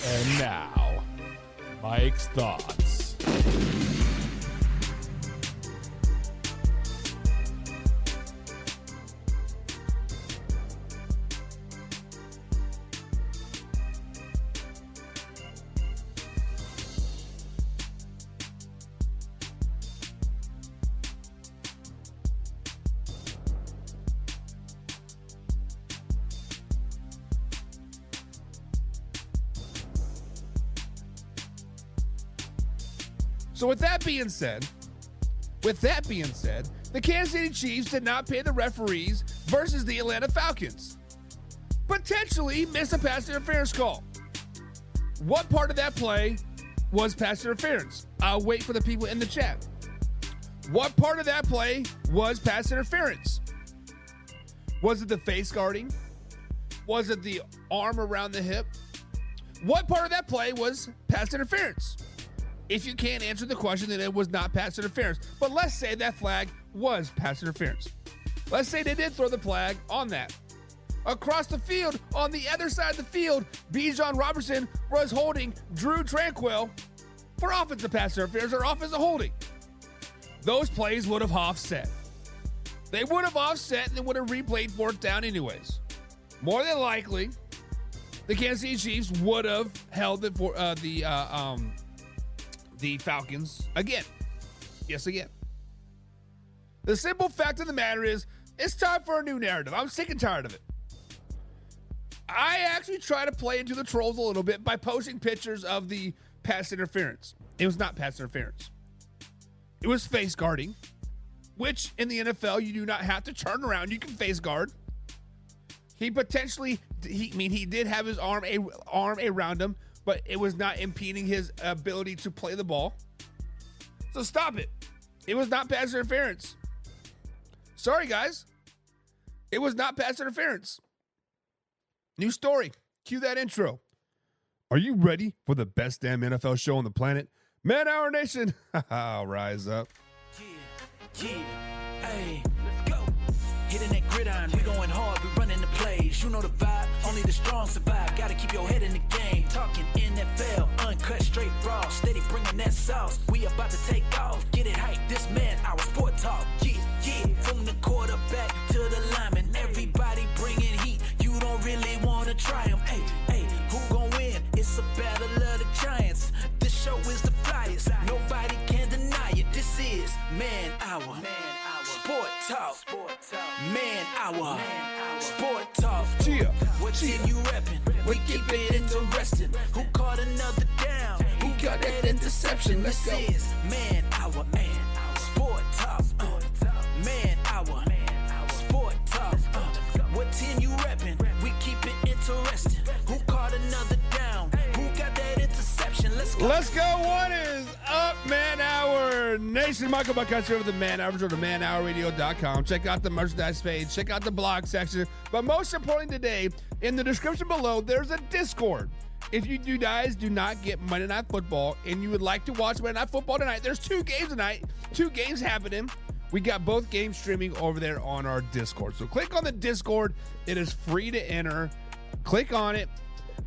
And now, Mike's thoughts. So with that being said, the Kansas City Chiefs did not pay the referees versus the Atlanta Falcons. Potentially miss a pass interference call. What part of that play was pass interference? I'll wait for the people in the chat. What part of that play was pass interference? Was it the face guarding? Was it the arm around the hip? What part of that play was pass interference? If you can't answer the question, then it was not pass interference. But let's say that flag was pass interference. Let's say they did throw the flag on that. Across the field, on the other side of the field, Bijan Robertson was holding Drew Tranquil for offensive pass interference or offensive holding. Those plays would have offset. They would have offset and they would have replayed fourth down anyways. More than likely, the Kansas City Chiefs would have held it for the Falcons again. Yes, again. The simple fact of the matter is, it's time for a new narrative. I'm sick and tired of it. I actually try to play into the trolls a little bit by posting pictures of the pass interference. It was not pass interference. It was face guarding, which in the NFL, you do not have to turn around. You can face guard. He did have his arm around him, but it was not impeding his ability to play the ball. So stop it. It was not pass interference. Sorry, guys. It was not pass interference. New story. Cue that intro. Are you ready for the best damn NFL show on the planet? Man Hour Nation. Rise up. Yeah, hey, let's go. Hitting that gridiron, we going hard, we running the plays. You know the vibe, only the strong survive. Gotta keep your head in the game. Talking NFL, uncut, straight raw. Steady bringing that sauce. We about to take off. Get it hype, this man, our sport talk. Yeah, from the quarterback to the lineman. Everybody bringing heat. You don't really want to try them. Hey, who gon' win? It's a battle of the giants. This show is the flyest. Nobody can deny it. This is Man Hour. Sport Talk. Man Hour. Sport Talk. What team you reppin'? We keep it interesting. Who caught another down? Who got that interception? Let's go. This is Man Hour. Sport Talk. Man Hour. Sport Talk. What team you reppin'? We keep it interesting. Who caught another down? Who got that interception? Let's go. Let's go. What is up, Man Hour Nation? Michael Buckhouse here with the Man Hour, to manhourradio.com. Check out the merchandise page. Check out the blog section. But most importantly today, in the description below, there's a Discord. If you guys do not get Monday Night Football and you would like to watch Monday Night Football tonight, there's 2 games tonight. 2 games happening. We got both games streaming over there on our Discord. So click on the Discord. It is free to enter. Click on it.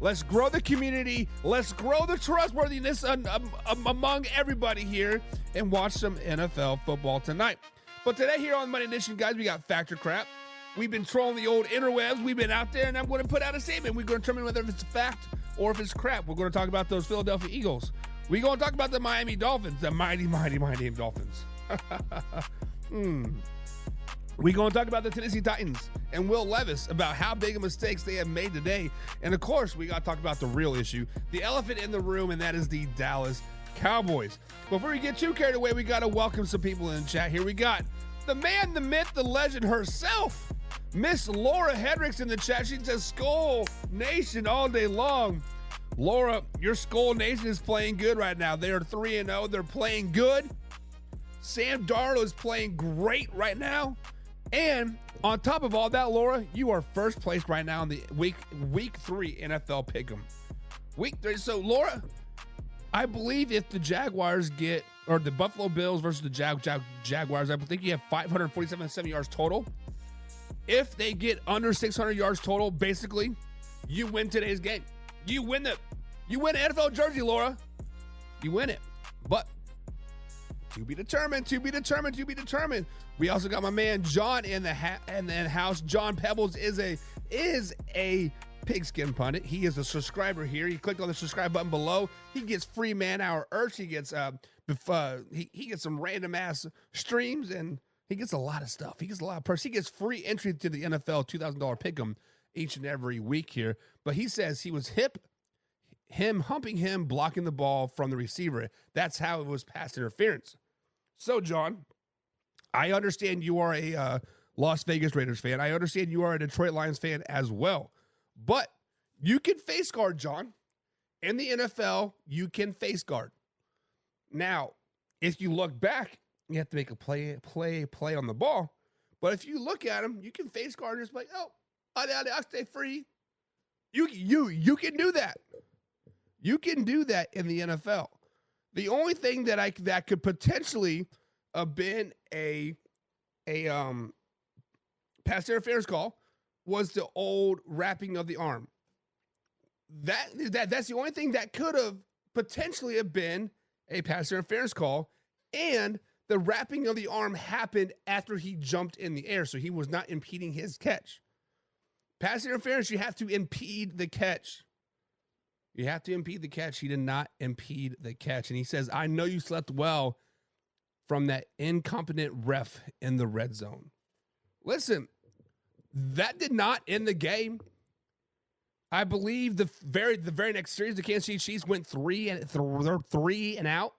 Let's grow the community. Let's grow the trustworthiness among everybody here and watch some NFL football tonight. But today here on Monday Edition, guys, we got Factor Crap. We've been trolling the old interwebs. We've been out there, and I'm going to put out a statement. We're going to determine whether it's a fact or if it's crap. We're going to talk about those Philadelphia Eagles. We're going to talk about the Miami Dolphins, the mighty Dolphins. We're going to talk about the Tennessee Titans and Will Levis, about how big of mistakes they have made today. And, of course, we got to talk about the real issue, the elephant in the room, and that is the Dallas Cowboys. Before we get too carried away, we got to welcome some people in the chat. Here we got the man, the myth, the legend herself, Miss Laura Hedricks in the chat. She says, Skull Nation all day long. Laura, your Skull Nation is playing good right now. They are 3-0. They're playing good. Sam Darnold is playing great right now. And on top of all that, Laura, you are first place right now in the week 3 NFL Pick'em. Week 3. So, Laura, I believe if the Jaguars get, or the Buffalo Bills versus the Jaguars, I think you have 547 yards total. If they get under 600 yards total, basically, you win today's game. You win You win an NFL jersey, Laura. You win it. But to be determined, to be determined, to be determined. We also got my man John in the house. John Pebbles is a pigskin pundit. He is a subscriber here. He clicked on the subscribe button below. He gets free man-hour urge. He gets he gets some random ass streams, and he gets a lot of stuff. He gets a lot of perks. He gets free entry to the NFL $2,000 pick'em each and every week here. But he says he was him humping him, blocking the ball from the receiver. That's how it was pass interference. So, John, I understand you are a Las Vegas Raiders fan. I understand you are a Detroit Lions fan as well. But you can face guard, John. In the NFL, you can face guard. Now, if you look back, you have to make a play on the ball. But if you look at him, you can face guard and just be like, oh, I'll stay free. You can do that. You can do that in the NFL. The only thing that could potentially have been a pass interference call was the old wrapping of the arm. That's the only thing that could have potentially have been a pass interference call, and the wrapping of the arm happened after he jumped in the air, so he was not impeding his catch. Pass interference, you have to impede the catch. You have to impede the catch. He did not impede the catch. And he says, I know you slept well from that incompetent ref in the red zone. Listen, that did not end the game. I believe the very next series, the Kansas City Chiefs went three and out.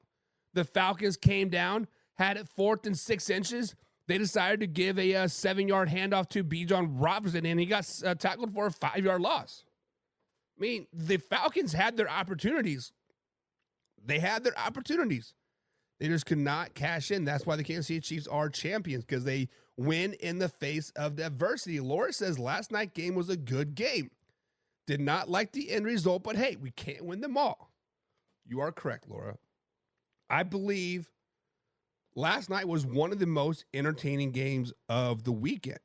The Falcons came down, had it 4th and 6 inches. They decided to give a 7-yard handoff to Bijan Robinson, and he got tackled for a 5-yard loss. I mean, the Falcons had their opportunities. They had their opportunities. They just could not cash in. That's why the Kansas City Chiefs are champions, because they win in the face of adversity. Laura says last night's game was a good game. Did not like the end result, but hey, we can't win them all. You are correct, Laura. I believe last night was one of the most entertaining games of the weekend.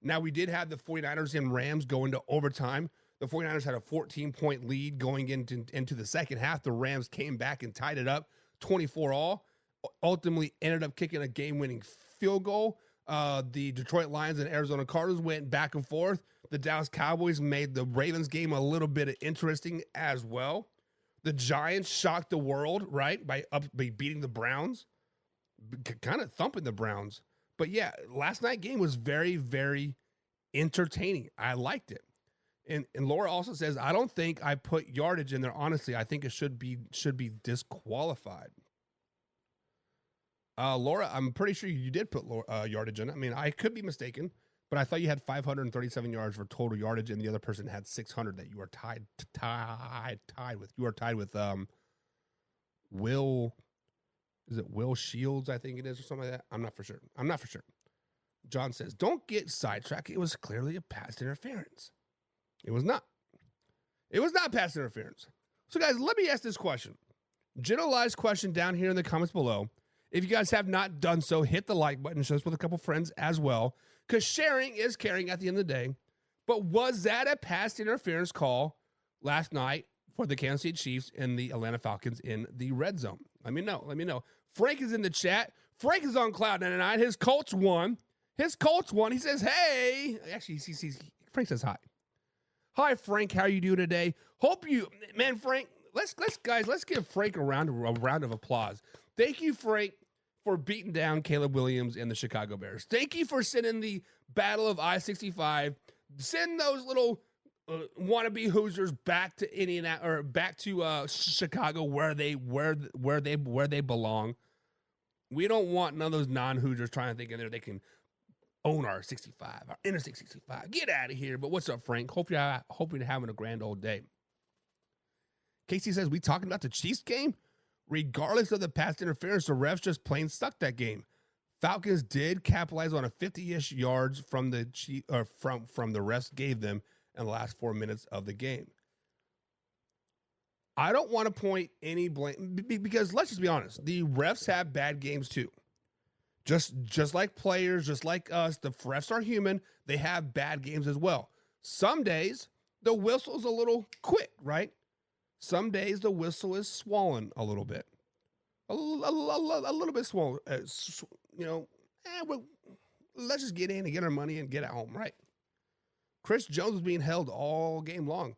Now, we did have the 49ers and Rams go into overtime. The 49ers had a 14-point lead going into the second half. The Rams came back and tied it up 24-all. Ultimately ended up kicking a game-winning field goal. The Detroit Lions and Arizona Cardinals went back and forth. The Dallas Cowboys made the Ravens game a little bit interesting as well. The Giants shocked the world, right, by beating the Browns, kind of thumping the Browns. But yeah, last night's game was very, very entertaining. I liked it. And Laura also says, I don't think I put yardage in there. Honestly, I think it should be disqualified. Laura, I'm pretty sure you did put yardage in it. I mean, I could be mistaken, but I thought you had 537 yards for total yardage, and the other person had 600 that you were tied with. You are tied with Will. Is it Will Shields? I think it is, or something like that. I'm not for sure. John says, don't get sidetracked. It was clearly a pass interference. It was not. It was not pass interference. So, guys, let me ask this question. Generalized question down here in the comments below. If you guys have not done so, hit the like button. Share this with a couple friends as well, because sharing is caring at the end of the day. But was that a pass interference call last night for the Kansas City Chiefs and the Atlanta Falcons in the red zone? Let me know. Frank is in the chat. Frank is on cloud 99. His Colts won. He says, hey. Actually, Frank says hi. Hi, Frank. How are you doing today? Frank, let's give Frank a round of applause. Thank you, Frank, for beating down Caleb Williams and the Chicago Bears. Thank you for sending the Battle of I-65. Send those little wannabe Hoosiers back to Indiana, or back to Chicago, where they belong. We don't want none of those non-Hoosiers trying to think in there they can own our 65, our inner 65. Get out of here. But what's up, Frank? Hope you're having a grand old day. Casey says, we talking about the Chiefs game? Regardless of the pass interference, the refs just plain sucked that game. Falcons did capitalize on a 50-ish yards from the from the refs gave them in the last 4 minutes of the game. I don't want to point any blame, because let's just be honest, the refs have bad games too. Just like players, just like us, the refs are human. They have bad games as well. Some days the whistle's a little quick, right? Some days the whistle is swollen a little bit. A little bit swollen. Let's just get in and get our money and get at home, right? Chris Jones was being held all game long.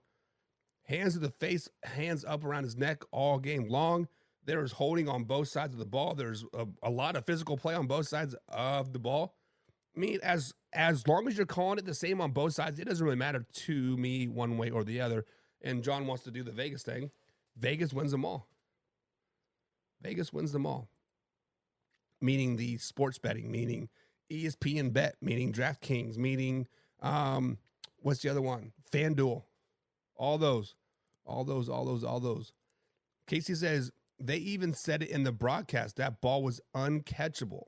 Hands to the face, hands up around his neck all game long. There was holding on both sides of the ball. There's a lot of physical play on both sides of the ball. I mean, as long as you're calling it the same on both sides, it doesn't really matter to me one way or the other. And John wants to do the Vegas thing. Vegas wins them all. Vegas wins them all. Meaning the sports betting, meaning ESPN Bet, meaning DraftKings, meaning, what's the other one? FanDuel. All those. Casey says, they even said it in the broadcast. That ball was uncatchable.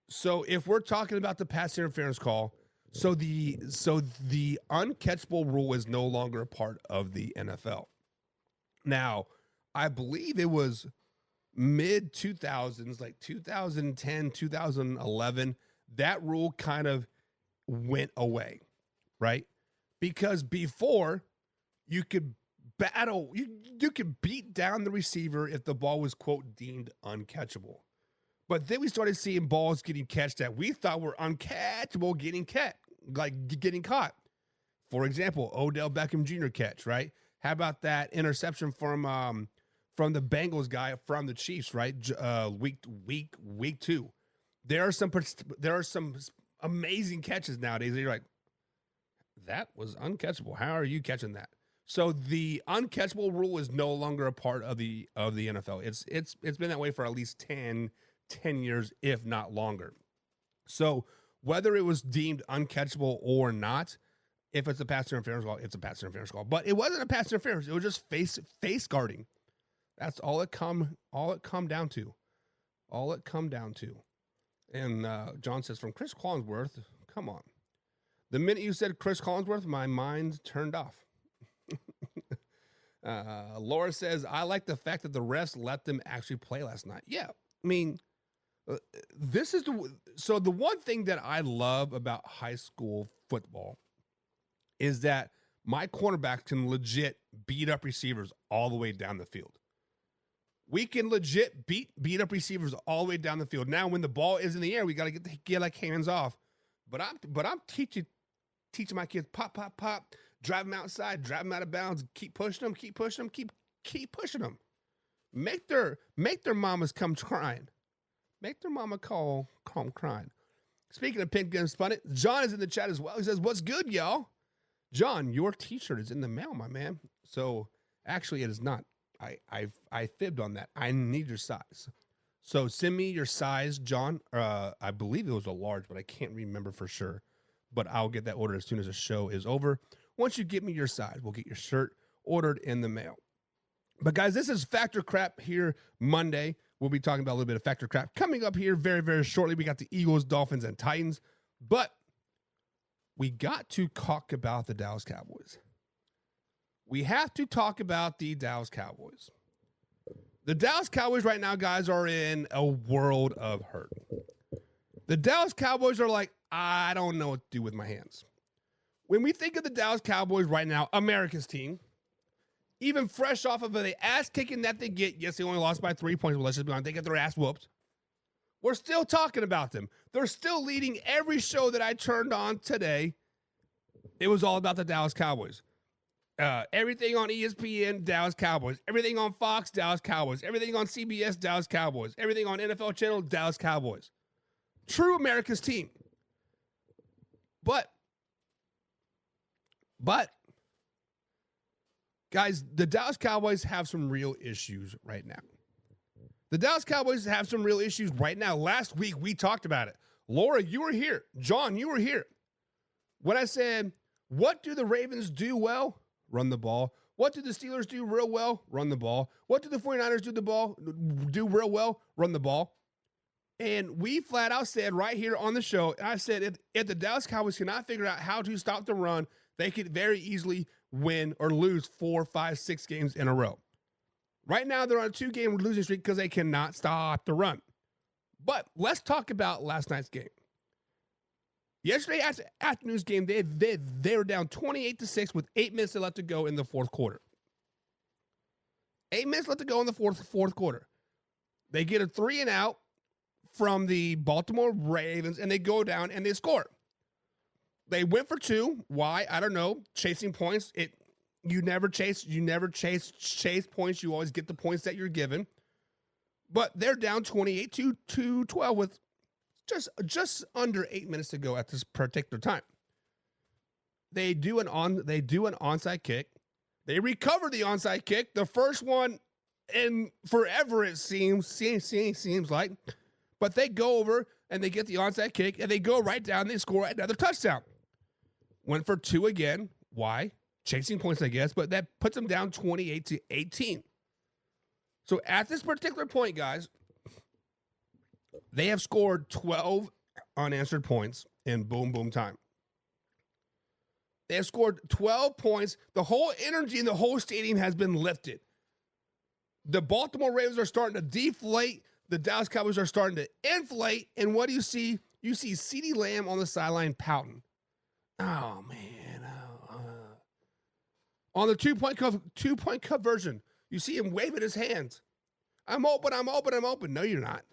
So if we're talking about the pass interference call, so the uncatchable rule is no longer a part of the NFL. Now, I believe it was mid 2000s, like 2010, 2011, that rule kind of went away, right? Because before you could battle, you could beat down the receiver if the ball was, quote, deemed uncatchable. But then we started seeing balls getting catched that we thought were uncatchable getting caught. For example, Odell Beckham Jr. catch, right? How about that interception from the Bengals guy from the Chiefs, right? Week 2. There are some amazing catches nowadays. You're like, that was uncatchable. How are you catching that? So the uncatchable rule is no longer a part of the NFL. It's been that way for at least 10 years, if not longer. So whether it was deemed uncatchable or not, if it's a pass interference call, it's a pass interference call. But it wasn't a pass interference. It was just face guarding. That's all it come down to. All it come down to. And John says, from Chris Collinsworth, come on. The minute you said Chris Collinsworth, my mind turned off. Laura says, I like the fact that the refs let them actually play last night. Yeah, I mean, the one thing that I love about high school football is that my cornerback can legit beat up receivers all the way down the field. We can legit beat up receivers all the way down the field. Now, when the ball is in the air, we got to get like hands off. But I'm teaching my kids pop, drive them outside, drive them out of bounds, keep pushing them, keep pushing them. Make their mamas come crying. Make their mama come crying. Speaking of Pink Gun Spun It, John is in the chat as well. He says, what's good, y'all? John, your t-shirt is in the mail, my man. So actually it is not. I fibbed on that. I need your size. So send me your size, John. I believe it was a large, but I can't remember for sure. But I'll get that ordered as soon as the show is over. Once you get me your size, we'll get your shirt ordered in the mail. But guys, this is Factor Crap here Monday. We'll be talking about a little bit of Factor Crap coming up here very, very shortly. We got the Eagles, Dolphins, and Titans. But we got to talk about the Dallas Cowboys. We have to talk about the Dallas Cowboys. The Dallas Cowboys right now, guys, are in a world of hurt. The Dallas Cowboys are like, I don't know what to do with my hands. When we think of the Dallas Cowboys right now, America's team, even fresh off of the ass kicking that they get, yes, they only lost by 3 points, but let's just be honest, they get their ass whooped. We're still talking about them. They're still leading every show that I turned on today. It was all about the Dallas Cowboys. Everything on ESPN, Dallas Cowboys. Everything on Fox, Dallas Cowboys. Everything on CBS, Dallas Cowboys. Everything on NFL Channel, Dallas Cowboys. True America's team. But, guys, the Dallas Cowboys have some real issues right now. The Dallas Cowboys have some real issues right now. Last week, we talked about it. Laura, you were here. John, you were here. When I said, what do the Ravens do well? Run the ball. What do the Steelers do real well? Run the ball. What do the 49ers do real well? Run the ball. And we flat out said right here on the show, and I said, if the Dallas Cowboys cannot figure out how to stop the run, they could very easily win or lose 4, 5, 6 games in a row. Right now, they're on a 2-game losing streak because they cannot stop the run. But let's talk about last night's game. Yesterday afternoon's game, they were down 28-6 with 8 minutes left to go in the fourth quarter. 8 minutes left to go in the fourth quarter. They get a 3 and out from the Baltimore Ravens, and they go down and they score. They went for 2. Why? I don't know. Chasing points. You never chase points. You always get the points that you're given. But they're down 28-12 with just under 8 minutes to go at this particular time. They do an onside kick. They recover the onside kick, the first one in forever it seems like. But they go over and they get the onside kick and they go right down. And they score another touchdown. Went for 2 again. Why? Chasing points, I guess. But that puts them down 28-18. So at this particular point, guys, they have scored 12 unanswered points in boom, boom time. They have scored 12 points. The whole energy in the whole stadium has been lifted. The Baltimore Ravens are starting to deflate. The Dallas Cowboys are starting to inflate. And what do you see? You see CeeDee Lamb on the sideline pouting. Oh, man. On the two-point conversion, you see him waving his hands. I'm open. No, you're not.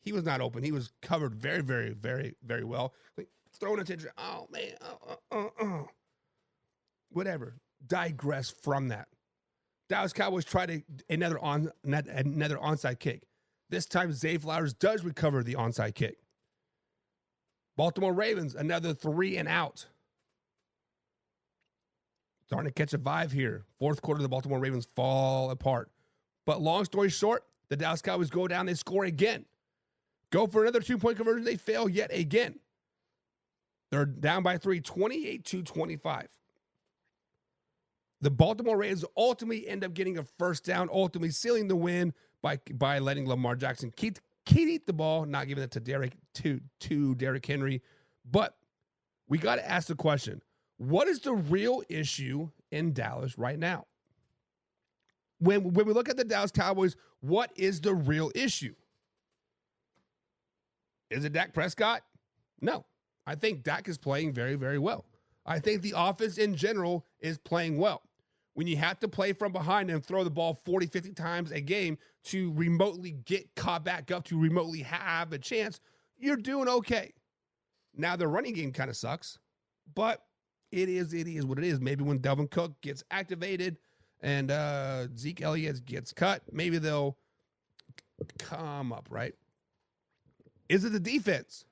He was not open. He was covered very, very, very, very well. Like, throwing attention. Oh, man. Whatever. Digress from that. Dallas Cowboys tried another onside kick. This time, Zay Flowers does recover the onside kick. Baltimore Ravens, another 3 and out. Starting to catch a vibe here. Fourth quarter, the Baltimore Ravens fall apart. But long story short, the Dallas Cowboys go down, they score again. Go for another 2-point conversion, they fail yet again. They're down by 3, 28-25. The Baltimore Ravens ultimately end up getting a first down, ultimately sealing the win by letting Lamar Jackson keep the ball, not giving it to Derrick Henry. But we got to ask the question, what is the real issue in Dallas right now? When we look at the Dallas Cowboys, what is the real issue? Is it Dak Prescott? No. I think Dak is playing very, very well. I think the offense in general is playing well. When you have to play from behind and throw the ball 40, 50 times a game to remotely get caught back up, to remotely have a chance, you're doing okay. Now, the running game kind of sucks, but it is what it is. Maybe when Dalvin Cook gets activated and Zeke Elliott gets cut, maybe they'll come up, right? Is it the defense?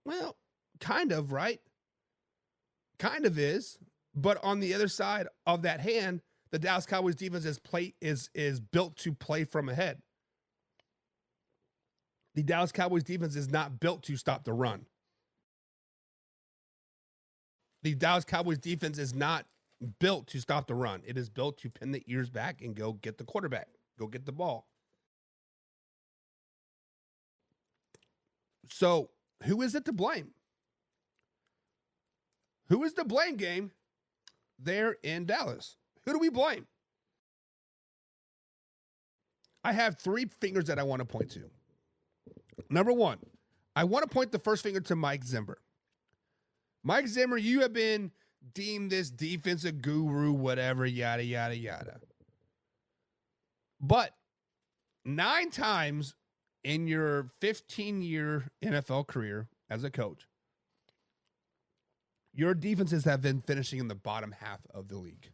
Well, kind of, right? Kind of is. But on the other side of that hand, the Dallas Cowboys defense is built to play from ahead. The Dallas Cowboys defense is not built to stop the run. The Dallas Cowboys defense is not built to stop the run. It is built to pin the ears back and go get the quarterback. Go get the ball. So, who is it to blame? Who is the blame game there in Dallas? Who do we blame? I have 3 fingers that I want to point to. Number 1, I want to point the first finger to Mike Zimmer. Mike Zimmer, you have been deemed this defensive guru, whatever, yada, yada, yada. But 9 times in your 15-year NFL career as a coach, your defenses have been finishing in the bottom half of the league.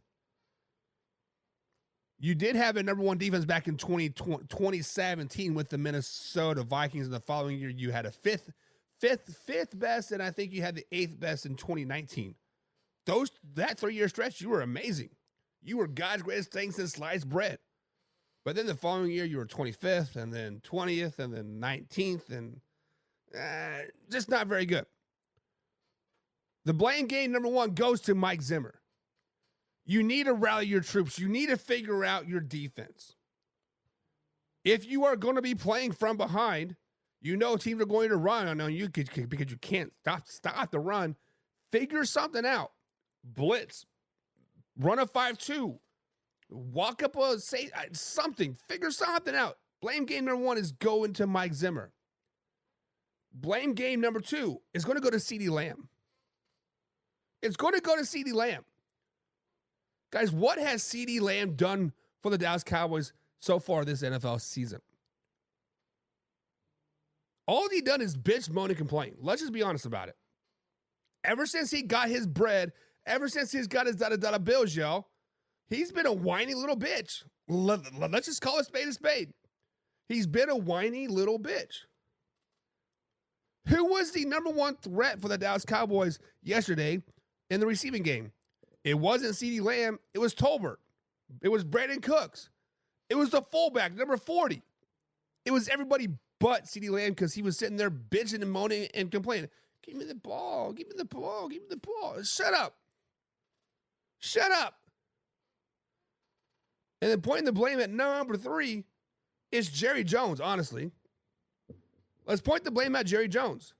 You did have a number 1 defense back in 2017 with the Minnesota Vikings. And the following year, you had a fifth best, and I think you had the 8th best in 2019. That 3-year stretch, you were amazing. You were God's greatest thing since sliced bread. But then the following year, you were 25th, and then 20th, and then 19th, and just not very good. The blame game, number 1, goes to Mike Zimmer. You need to rally your troops. You need to figure out your defense. If you are going to be playing from behind, you know teams are going to run on you because you can't stop the run. Figure something out. Blitz. Run a 5-2. Walk up something. Figure something out. Blame game number 1 is going to Mike Zimmer. Blame game number 2 is going to go to CeeDee Lamb. It's going to go to CeeDee Lamb. Guys, what has CeeDee Lamb done for the Dallas Cowboys so far this NFL season. All he done is bitch, moan, and complain. Let's just be honest about it. Ever since he got his bread, ever since he's got his da-da-da bills, y'all, he's been a whiny little bitch. Let's just call a spade a spade. He's been a whiny little bitch. Who was the number one threat for the Dallas Cowboys yesterday in the receiving game? It wasn't CeeDee Lamb. It was Tolbert. It was Brandon Cooks. It was the fullback, number 40. It was everybody but CeeDee Lamb because he was sitting there bitching and moaning and complaining. Give me the ball. Give me the ball. Give me the ball. Shut up. Shut up. And then pointing the blame at number 3 is Jerry Jones, honestly. Let's point the blame at Jerry Jones.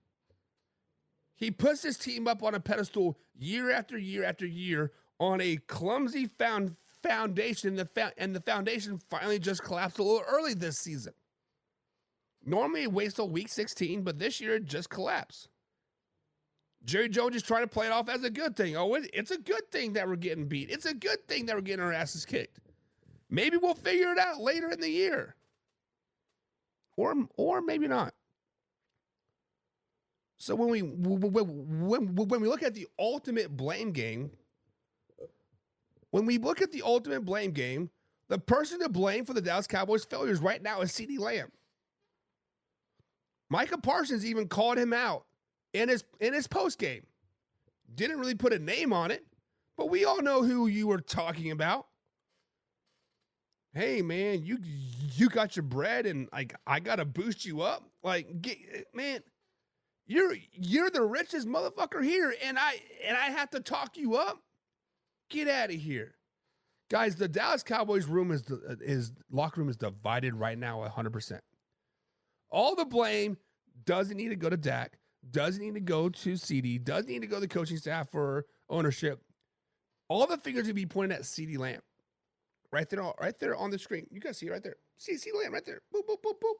He puts his team up on a pedestal year after year after year on a clumsy foundation, and the foundation finally just collapsed a little early this season. Normally it waits till week 16, but this year it just collapsed. Jerry Jones is trying to play it off as a good thing. Oh, it's a good thing that we're getting beat. It's a good thing that we're getting our asses kicked. Maybe we'll figure it out later in the year. Or maybe not. So when we look at the ultimate blame game, the person to blame for the Dallas Cowboys' failures right now is CeeDee Lamb. Micah Parsons even called him out in his post game. Didn't really put a name on it, but we all know who you were talking about. Hey man, you got your bread, and I gotta boost you up. Man, you're the richest motherfucker here, and I have to talk you up. Get out of here, guys. The Dallas Cowboys locker room is divided right now 100%. All the blame doesn't need to go to Dak, doesn't need to go to CD, doesn't need to go to the coaching staff or ownership. All the fingers to be pointed at CeeDee Lamb. Right there on the screen. You guys see it right there. See Lamb right there. Boop, boop, boop, boop.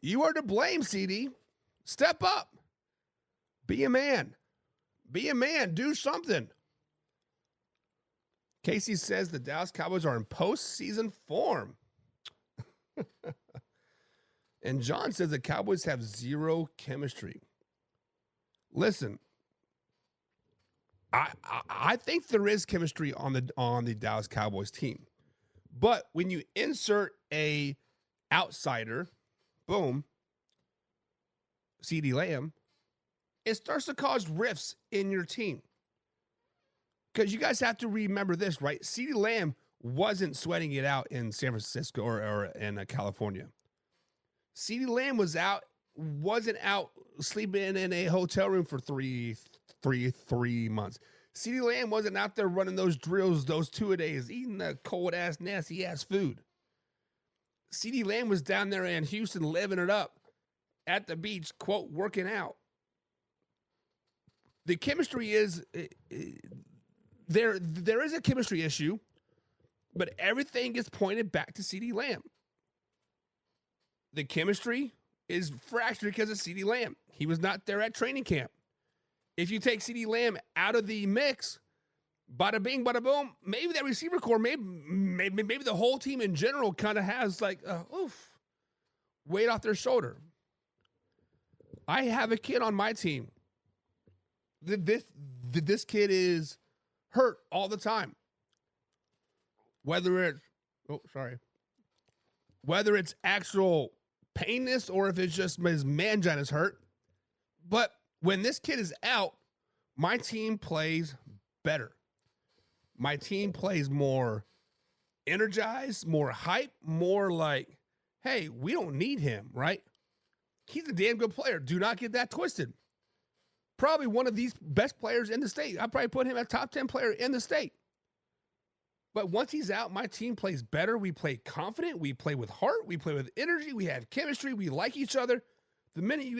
You are to blame, CD. Step up. Be a man. Be a man. Do something. Casey says the Dallas Cowboys are in postseason form. And John says the Cowboys have zero chemistry. Listen, I think there is chemistry on the Dallas Cowboys team. But when you insert a outsider, boom, CeeDee Lamb, it starts to cause rifts in your team. Because you guys have to remember this, right? CeeDee Lamb wasn't sweating it out in San Francisco or in California. CeeDee Lamb wasn't out sleeping in a hotel room for three months. CeeDee Lamb wasn't out there running those drills, those 2-a-days, eating that cold-ass, nasty-ass food. CeeDee Lamb was down there in Houston living it up at the beach, quote, working out. The chemistry is, there is a chemistry issue, but everything gets pointed back to CeeDee Lamb. The chemistry is fractured because of CeeDee Lamb. He was not there at training camp. If you take CeeDee Lamb out of the mix, bada bing, bada boom, maybe that receiver core, maybe the whole team in general kind of has weight off their shoulder. I have a kid on my team. This kid is hurt all the time. Whether it's actual painness or if it's just his mangina is hurt. But when this kid is out, my team plays better. My team plays more energized, more hype, more like, hey, we don't need him, right? He's a damn good player. Do not get that twisted. Probably one of these best players in the state. I'd probably put him at top 10 player in the state. But once he's out, my team plays better. We play confident. We play with heart. We play with energy. We have chemistry. We like each other. The minute you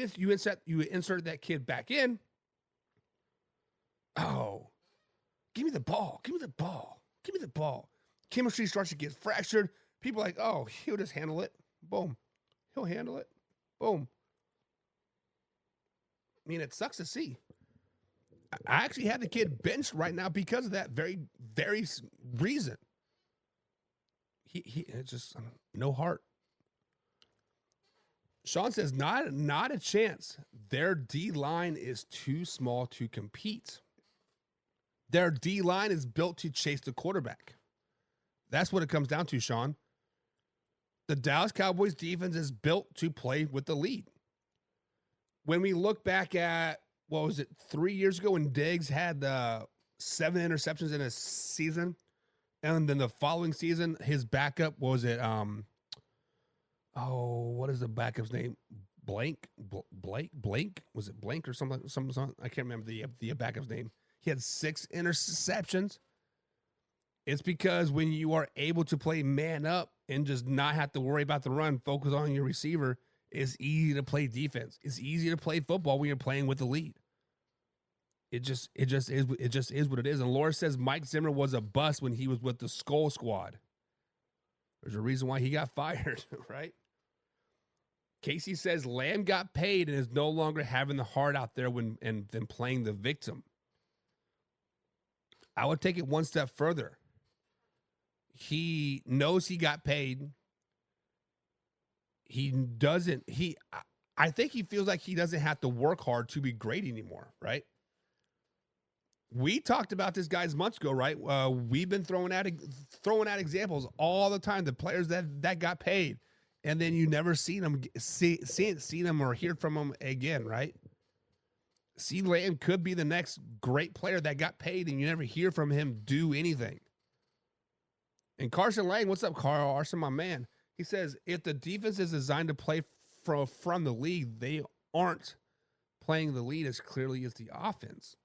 insert that kid back in, oh, give me the ball. Give me the ball. Give me the ball. Chemistry starts to get fractured. People are like, oh, he'll just handle it. Boom. He'll handle it. Boom. I mean, it sucks to see. I actually have the kid benched right now because of that very, very reason. He it's just no heart. Sean says, not a chance. Their D line is too small to compete. Their D line is built to chase the quarterback. That's what it comes down to, Sean. The Dallas Cowboys defense is built to play with the lead. When we look back at, 3 years ago when Diggs had 7 interceptions in a season, and then the following season, his backup, what is the backup's name? Blake? Was it Blank or something? I can't remember the backup's name. He had 6 interceptions. It's because when you are able to play man up and just not have to worry about the run, focus on your receiver, it's easy to play defense. It's easy to play football when you're playing with the lead. It just is what it is. And Laura says Mike Zimmer was a bust when he was with the Skull Squad. There's a reason why he got fired, right? Casey says Lamb got paid and is no longer having the heart out there and then playing the victim. I would take it one step further. He knows he got paid. I think he feels like he doesn't have to work hard to be great anymore, right? We talked about this guys months ago, right? We've been throwing out examples all the time. The players that got paid, and then you never seen them or hear from them again, right? CeeDee Lamb could be the next great player that got paid, and you never hear from him do anything. And Carson Lang, what's up, Carson, my man? He says if the defense is designed to play from the lead, they aren't playing the lead as clearly as the offense.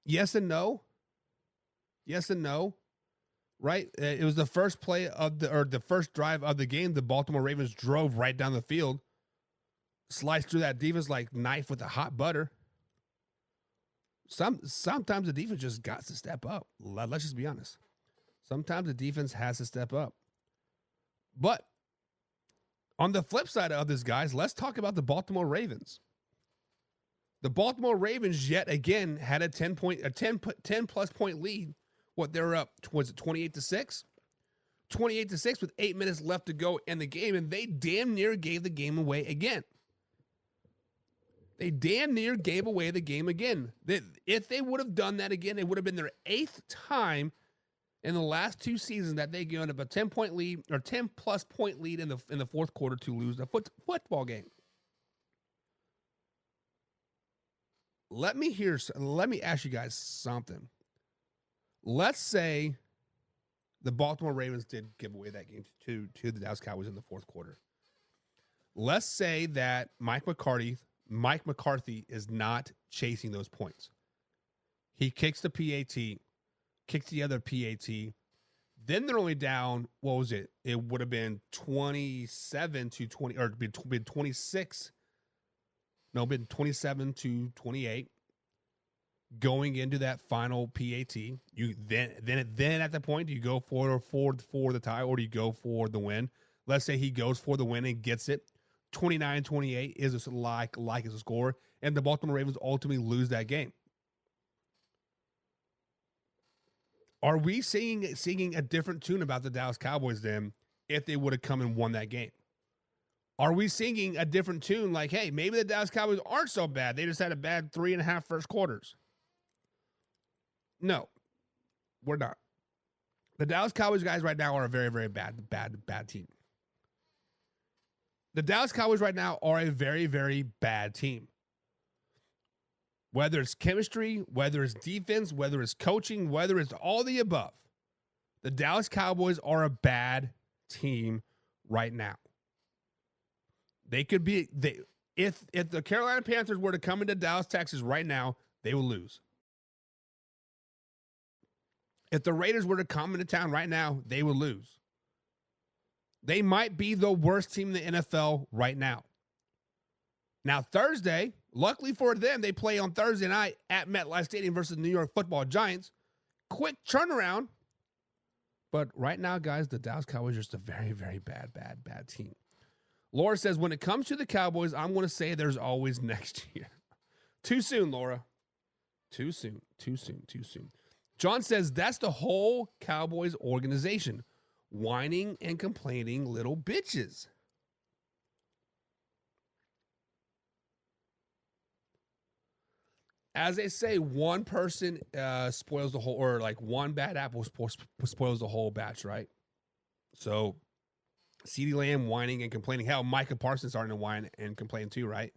Yes and no. Yes and no. Right? It was the first play of the first drive of the game. The Baltimore Ravens drove right down the field, sliced through that defense like knife with a hot butter. Sometimes the defense just got to step up. Let's just be honest. Sometimes the defense has to step up. But on the flip side of this, guys, let's talk about the Baltimore Ravens. The Baltimore Ravens yet again had a 10 plus point lead. What, they're up, was it 28-6? 28-6 with 8 minutes left to go in the game, and they damn near gave the game away again. They damn near gave away the game again. If they would have done that again, it would have been their 8th time in the last 2 seasons that they gave up a 10-point lead or 10-plus point lead in the fourth quarter to lose a football game. Let me ask you guys something. Let's say the Baltimore Ravens did give away that game to the Dallas Cowboys in the fourth quarter. Let's say that Mike McCarthy is not chasing those points. He kicks the PAT, kicks the other PAT. Then they're only down, what was it? It would have been 27-20, or been 26. No, been 27-28. Going into that final PAT, you then at the point, do you go for the tie, or do you go for the win? Let's say he goes for the win and gets it. 29-28 is like as a score, and the Baltimore Ravens ultimately lose that game. Are we singing a different tune about the Dallas Cowboys then if they would have come and won that game? Are we singing a different tune like, hey, maybe the Dallas Cowboys aren't so bad, they just had a bad 3.5 first quarters? No, we're not. The Dallas Cowboys guys right now are a very, very bad team. The Dallas Cowboys right now are a very, very bad team. Whether it's chemistry, whether it's defense, whether it's coaching, whether it's all the above, the Dallas Cowboys are a bad team right now. They could be, if the Carolina Panthers were to come into Dallas, Texas right now, they will lose. If the Raiders were to come into town right now, they will lose. They might be the worst team in the NFL right now. Now, Thursday, luckily for them, they play on Thursday night at MetLife Stadium versus the New York Football Giants. Quick turnaround. But right now, guys, the Dallas Cowboys are just a very, very bad team. Laura says, when it comes to the Cowboys, I'm going to say there's always next year. Too soon, Laura. Too soon. John says that's the whole Cowboys organization. Whining and complaining little bitches. As they say, one person spoils the whole, or like one bad apple spoils the whole batch, right? So, CeeDee Lamb whining and complaining. Hell, Micah Parsons starting to whine and complain too, right?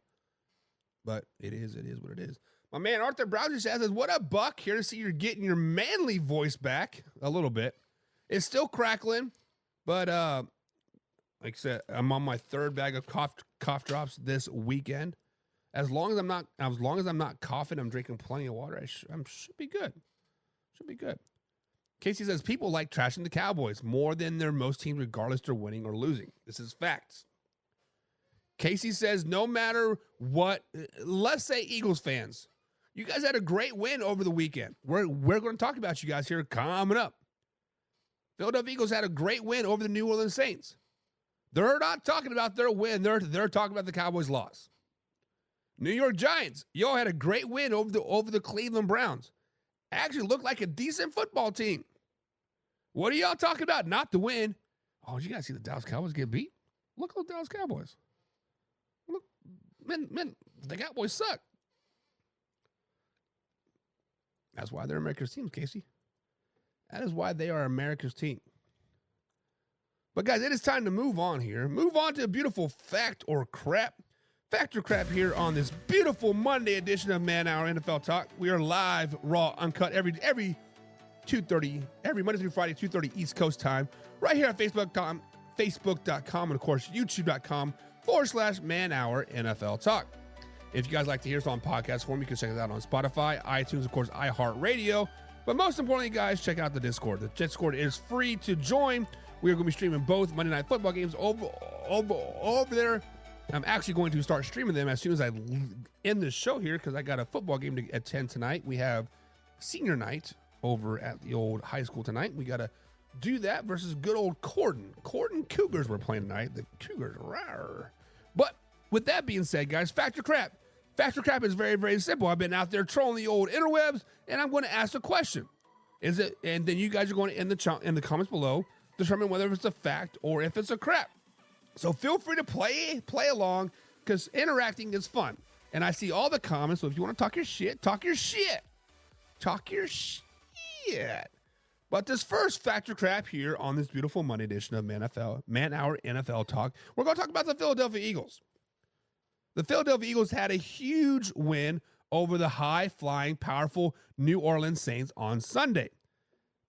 But it is what it is. My man Arthur Browser says, "What up, Buck? Here to see you're getting your manly voice back a little bit. It's still crackling, but like I said, I'm on my third bag of cough drops this weekend. As long as I'm not coughing, I'm drinking plenty of water. I should be good. Should be good." Casey says, "People like trashing the Cowboys more than their most teams, regardless they're winning or losing. This is facts." Casey says, "No matter what, let's say Eagles fans, you guys had a great win over the weekend. We're going to talk about you guys here coming up. Philadelphia Eagles had a great win over the New Orleans Saints. They're not talking about their win. They're talking about the Cowboys' loss. New York Giants, y'all had a great win over the Cleveland Browns. Actually looked like a decent football team. What are y'all talking about? Not the win. Oh, did you guys see the Dallas Cowboys get beat? Look at the Dallas Cowboys. Look, man, the Cowboys suck. That's why they're America's team, Casey. That is why they are America's team. But guys, it is time to move on here. Move on to a beautiful fact or crap. Fact or crap here on this beautiful Monday edition of Man Hour NFL Talk. We are live, raw, uncut every 2:30, every Monday through Friday, 2:30 East Coast time, right here at Facebook.com, and of course, YouTube.com/Man Hour NFL Talk. If you guys like to hear us on podcast form, you can check us out on Spotify, iTunes, of course, iHeartRadio. But most importantly, guys, check out the Discord. The Discord is free to join. We are going to be streaming both Monday Night Football games over there. I'm actually going to start streaming them as soon as I end the show here because I got a football game to attend tonight. We have senior night over at the old high school tonight. We got to do that versus good old Corden. Corden Cougars we're playing tonight. The Cougars, rawr. But with that being said, guys, fact or crap. Fact or crap is very, very simple. I've been out there trolling the old interwebs, and I'm going to ask a question. Is it? And then you guys are going to in the comments below determine whether it's a fact or if it's a crap. So feel free to play along because interacting is fun. And I see all the comments. So if you want to talk your shit, talk your shit. Talk your shit. But this first fact or crap here on this beautiful Monday edition of Man Hour NFL Talk, we're going to talk about the Philadelphia Eagles. The Philadelphia Eagles had a huge win over the high-flying, powerful New Orleans Saints on Sunday.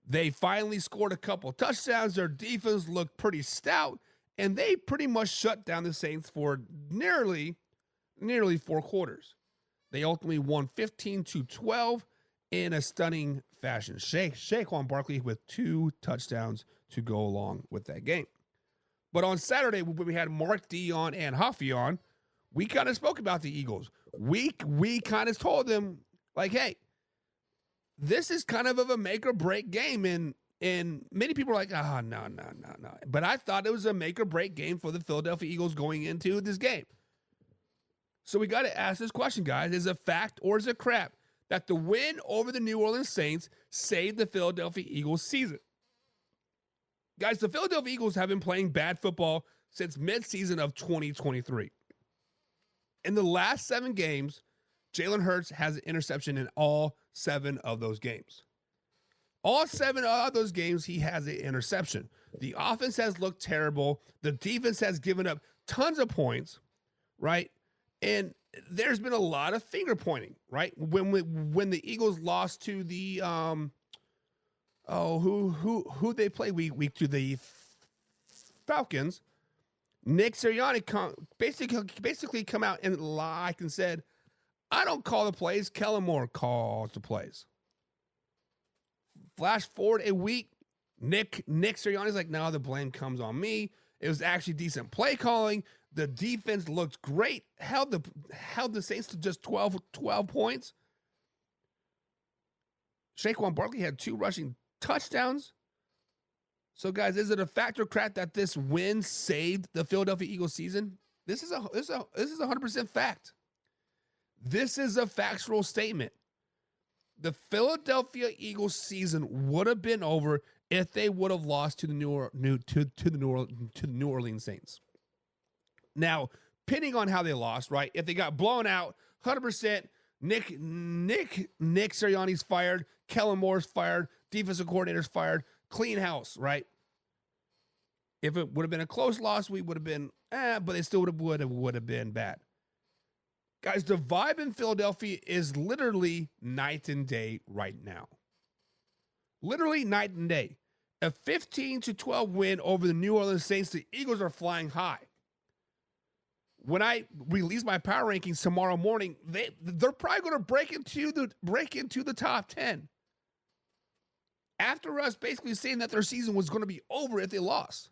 They finally scored a couple touchdowns. Their defense looked pretty stout, and they pretty much shut down the Saints for nearly 4 quarters. They ultimately won 15-12 in a stunning fashion. Saquon Barkley with 2 touchdowns to go along with that game. But on Saturday, when we had Mark Dion and Huffy on, we kind of spoke about the Eagles. We kind of told them, like, hey, this is kind of a make or break game. And many people are like, no. But I thought it was a make or break game for the Philadelphia Eagles going into this game. So we got to ask this question, guys. Is it a fact or is it crap that the win over the New Orleans Saints saved the Philadelphia Eagles season? Guys, the Philadelphia Eagles have been playing bad football since midseason of 2023. In the last 7 games, Jalen Hurts has an interception in all 7 of those games. All 7 of those games, he has an interception. The offense has looked terrible. The defense has given up tons of points, right? And there's been a lot of finger pointing, right? When the Eagles lost to the who they play week to the Falcons, Nick Sirianni basically come out and lied and said, I don't call the plays. Kellen Moore calls the plays. Flash forward a week, Nick Sirianni's like, no, the blame comes on me. It was actually decent play calling. The defense looked great. Held the Saints to just 12 points. Saquon Barkley had 2 rushing touchdowns. So, guys, is it a fact or crap that this win saved the Philadelphia Eagles season? This is 100% fact. This is a factual statement. The Philadelphia Eagles season would have been over if they would have lost to the New Orleans Saints. Now, depending on how they lost, right? If they got blown out, 100%, Nick Sirianni's fired, Kellen Moore's fired, defensive coordinator's fired, clean house, right? If it would have been a close loss, we would have been, but it still would have been bad. Guys, the vibe in Philadelphia is literally night and day right now. Literally night and day. A 15-12 win over the New Orleans Saints. The Eagles are flying high. When I release my power rankings tomorrow morning, they're probably going to break into the top 10. After us basically saying that their season was going to be over if they lost.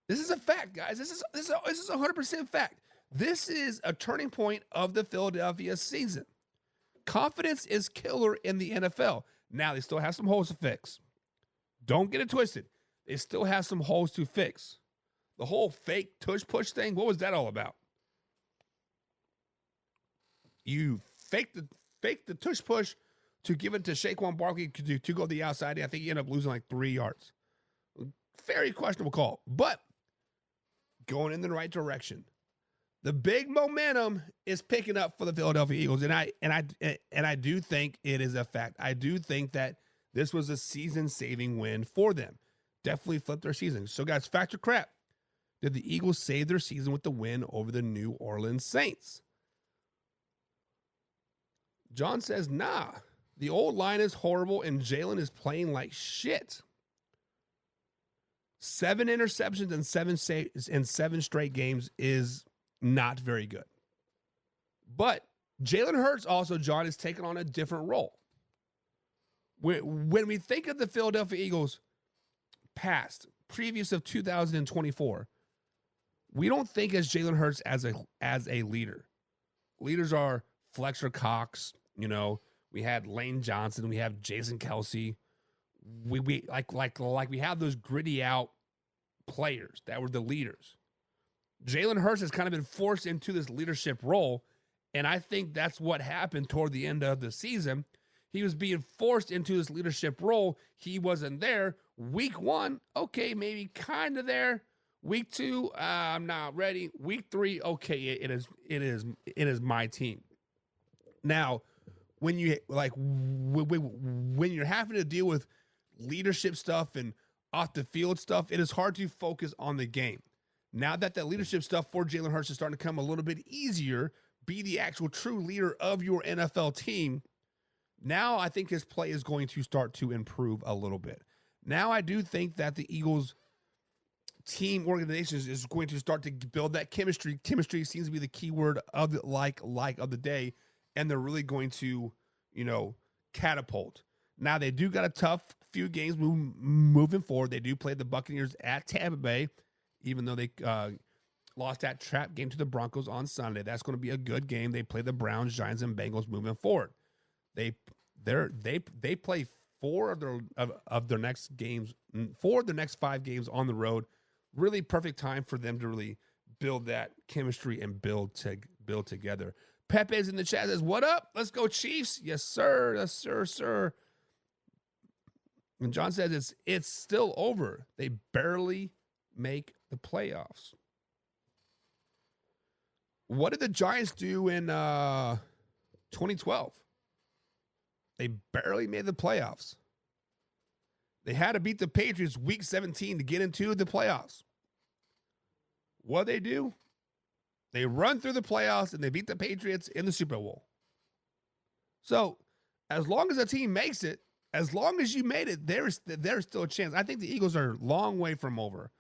This is a fact, guys. This is 100% fact. This is a turning point of the Philadelphia season. Confidence is killer in the NFL. Now, they still have some holes to fix. Don't get it twisted. They still have some holes to fix. The whole fake tush push thing, what was that all about? You faked the tush push to give it to Saquon Barkley to go the outside. I think he ended up losing like 3 yards. Very questionable call, but going in the right direction. The big momentum is picking up for the Philadelphia Eagles, and I do think it is a fact. I do think that this was a season-saving win for them. Definitely flipped their season. So, guys, fact or crap? Did the Eagles save their season with the win over the New Orleans Saints? John says, nah. The old line is horrible, and Jalen is playing like shit. 7 interceptions and 7 straight games is not very good. But Jalen Hurts also, John, is taking on a different role. When we think of the Philadelphia Eagles previous of 2024, we don't think as Jalen Hurts as a leader. Leaders are Fletcher Cox, we had Lane Johnson, we have Jason Kelsey. We we have those gritty out players that were the leaders. Jalen Hurts has kind of been forced into this leadership role, and I think that's what happened toward the end of the season. He was being forced into this leadership role. He wasn't there. Week 1, okay, maybe kind of there. Week 2, I'm not ready. Week 3, okay, it is my team. Now, when you're having to deal with leadership stuff and off the field stuff, it is hard to focus on the game. Now that leadership stuff for Jalen Hurts is starting to come a little bit easier, be the actual true leader of your NFL team, now I think his play is going to start to improve a little bit. Now I do think that the Eagles team organization is going to start to build that chemistry. Chemistry seems to be the key word of the of the day, and they're really going to, catapult. Now they do got a tough few games moving forward. They do play the Buccaneers at Tampa Bay, even though they lost that trap game to the Broncos on Sunday. That's going to be a good game. They play the Browns, Giants, and Bengals moving forward. They play 4 of their next games, 4 of the next 5 games on the road. Really perfect time for them to really build that chemistry and build together. Pepe's in the chat, says, "What up? Let's go Chiefs." Yes, sir. Yes, sir. And John says it's still over. They barely make the playoffs. What did the Giants do in 2012? They barely made the playoffs. They had to beat the Patriots week 17 to get into the playoffs. What they do? They run through the playoffs and they beat the Patriots in the Super Bowl. So, as long as a team makes it, as long as you made it, there's still a chance. I think the Eagles are a long way from over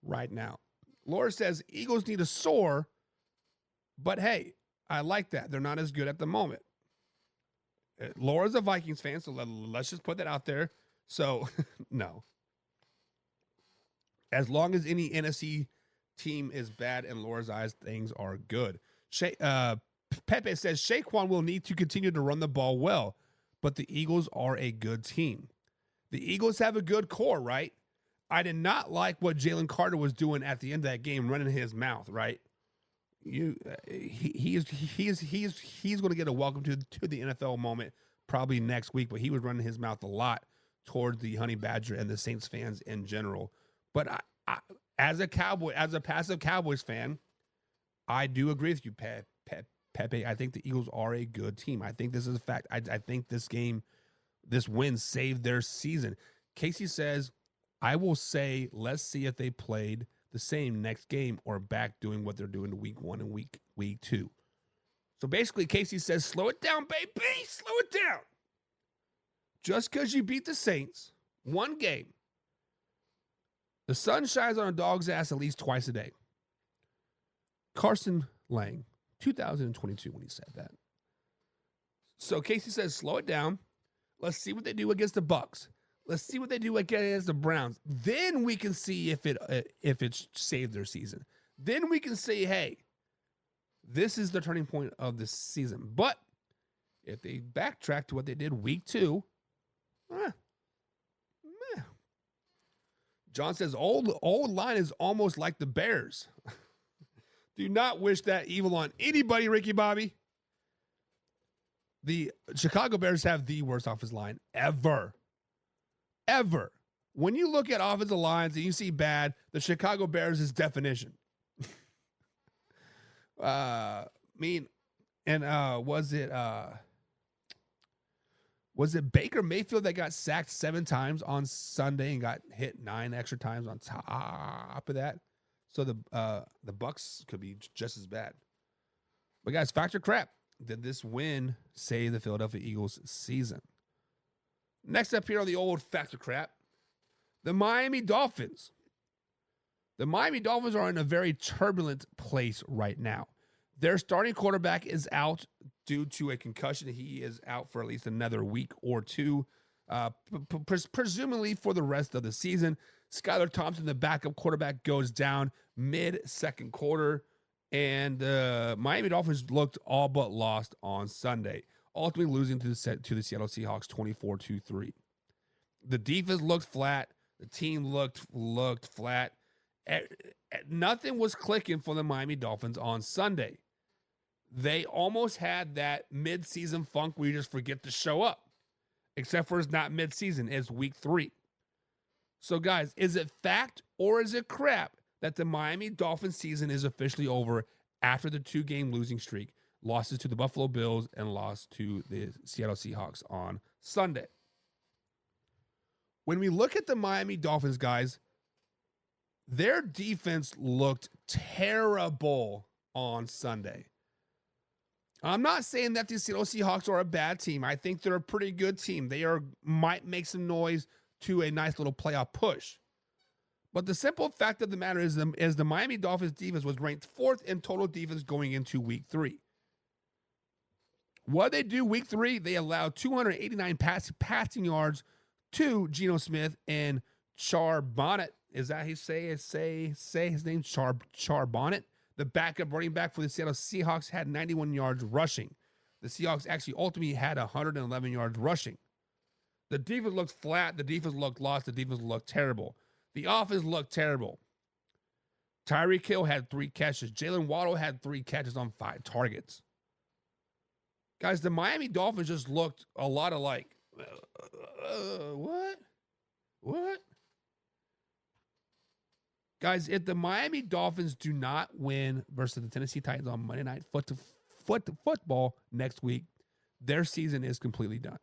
right now. Laura says, Eagles need to soar, but hey, I like that. They're not as good at the moment. Laura's a Vikings fan, so let's just put that out there. So, no. As long as any NFC team is bad in Laura's eyes, things are good. Pepe says, Saquon will need to continue to run the ball well, but the Eagles are a good team. The Eagles have a good core, right? I did not like what Jalen Carter was doing at the end of that game, running his mouth, right? he's going to get a welcome to the NFL moment probably next week. But he was running his mouth a lot towards the Honey Badger and the Saints fans in general. But as a passive Cowboys fan, I do agree with you, Pepe. I think the Eagles are a good team. I think this is a fact. I think this win saved their season. Casey says, I will say, let's see if they played the same next game or back doing what they're doing to week 1 and week 2. So basically, Casey says, slow it down, baby. Slow it down. Just because you beat the Saints one game, the sun shines on a dog's ass at least twice a day. Carson Lang, 2022, when he said that. So Casey says, slow it down. Let's see what they do against the Bucs. Let's see what they do against the Browns. Then we can see if it's saved their season. Then we can say, hey, this is the turning point of the season. But if they backtrack to what they did week 2, John says, old line is almost like the Bears. Do not wish that evil on anybody, Ricky Bobby. The Chicago Bears have the worst offensive line ever. Ever. When you look at offensive lines and you see bad, the Chicago Bears is definition. Was it Baker Mayfield that got sacked 7 times on Sunday and got hit 9 extra times on top of that? So the Bucs could be just as bad. But guys, factor crap. Did this win save the Philadelphia Eagles season? Next up here on the old factor crap, the Miami Dolphins. The Miami Dolphins are in a very turbulent place right now. Their starting quarterback is out due to a concussion. He is out for at least another week or two, presumably for the rest of the season. Skylar Thompson, the backup quarterback, goes down mid-second quarter, and the Miami Dolphins looked all but lost on Sunday, ultimately losing to the Seattle Seahawks 24-3. The defense looked flat. The team looked flat. Nothing was clicking for the Miami Dolphins on Sunday. They almost had that mid-season funk where you just forget to show up, except for it's not mid-season. It's week 3. So, guys, is it fact or is it crap that the Miami Dolphins season is officially over after the 2-game losing streak, losses to the Buffalo Bills and loss to the Seattle Seahawks on Sunday? When we look at the Miami Dolphins, guys, their defense looked terrible on Sunday. I'm not saying that the Seattle Seahawks are a bad team. I think they're a pretty good team. They might make some noise to a nice little playoff push. But the simple fact of the matter is the Miami Dolphins defense was ranked 4th in total defense going into week 3. What they do week 3, they allowed 289 passing yards to Geno Smith and Charbonnet. Is that how you say his name? Charbonnet. The backup running back for the Seattle Seahawks had 91 yards rushing. The Seahawks actually ultimately had 111 yards rushing. The defense looked flat. The defense looked lost. The defense looked terrible. The offense looked terrible. Tyreek Hill had 3 catches. Jalen Waddle had 3 catches on 5 targets. Guys, the Miami Dolphins just looked a lot alike. What? Guys, if the Miami Dolphins do not win versus the Tennessee Titans on Monday Night Football next week, their season is completely done.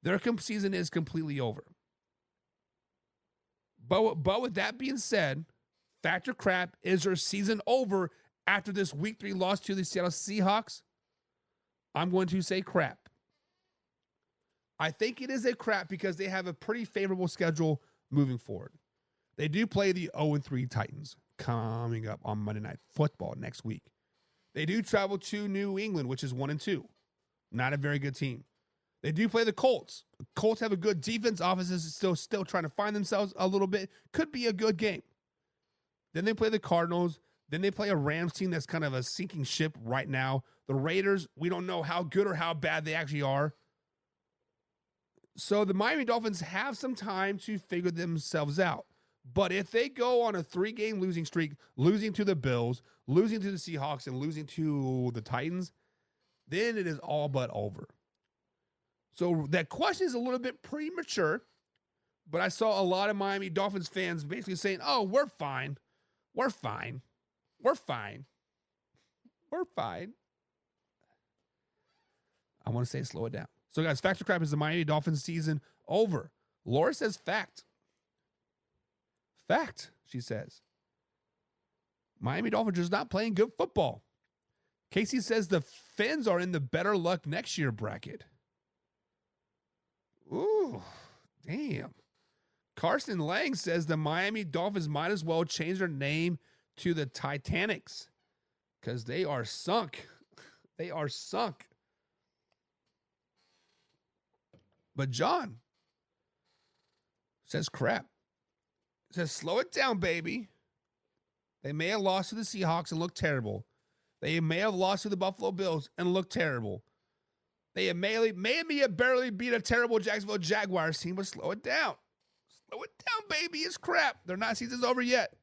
Their season is completely over. But with that being said, factor crap, is their season over after this week 3 loss to the Seattle Seahawks? I'm going to say crap. I think it is a crap because they have a pretty favorable schedule moving forward. They do play the 0-3 Titans coming up on Monday Night Football next week. They do travel to New England, which is 1-2. Not a very good team. They do play the Colts. The Colts have a good defense. Offense is still trying to find themselves a little bit. Could be a good game. Then they play the Cardinals. Then they play a Rams team that's kind of a sinking ship right now. The Raiders, we don't know how good or how bad they actually are. So the Miami Dolphins have some time to figure themselves out. But if they go on a 3-game losing streak, losing to the Bills, losing to the Seahawks, and losing to the Titans, then it is all but over. So that question is a little bit premature, but I saw a lot of Miami Dolphins fans basically saying, oh, we're fine. We're fine. We're fine. We're fine. I want to say slow it down. So, guys, fact or crap, is the Miami Dolphins season over? Laura says fact. Fact, she says. Miami Dolphins is not playing good football. Casey says the Fins are in the better luck next year bracket. Ooh, damn. Carson Lang says the Miami Dolphins might as well change their name to the Titanics because they are sunk. They are sunk. But John says crap. Says slow it down, baby. They may have lost to the Seahawks and looked terrible. They may have lost to the Buffalo Bills and looked terrible. They may have barely beat a terrible Jacksonville Jaguars team, but slow it down. Slow it down, baby. It's crap. Their season's over yet.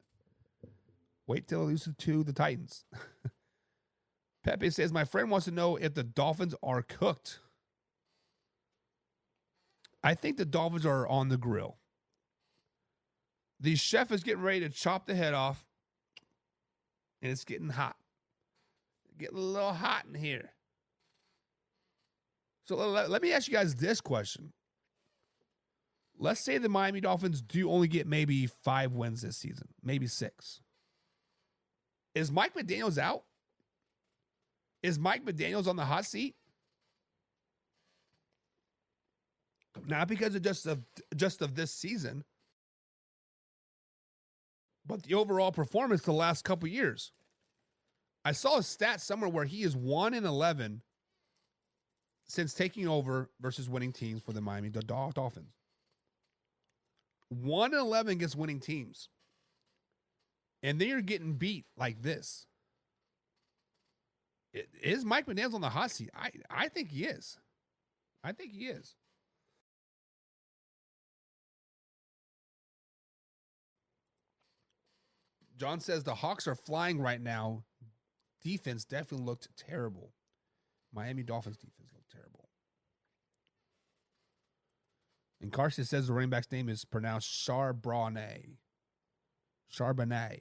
Wait till they lose to the Titans. Pepe says, my friend wants to know if the Dolphins are cooked. I think the Dolphins are on the grill. The chef is getting ready to chop the head off, and it's getting hot. Getting a little hot in here. So let me ask you guys this question. Let's say the Miami Dolphins do only get maybe 5 wins this season, maybe 6. Is Mike McDaniels out? Is Mike McDaniels on the hot seat? Not because of just of this season, but the overall performance the last couple years. I saw a stat somewhere where he is 1-11 since taking over versus winning teams for the Miami Dolphins. 1-11 against winning teams. And then you're getting beat like this. Is Mike McDaniels on the hot seat? I think he is. I think he is. John says the Hawks are flying right now. Defense definitely looked terrible. Miami Dolphins defense looked terrible. And Carson says the running back's name is pronounced Charbonnet. Charbonnet.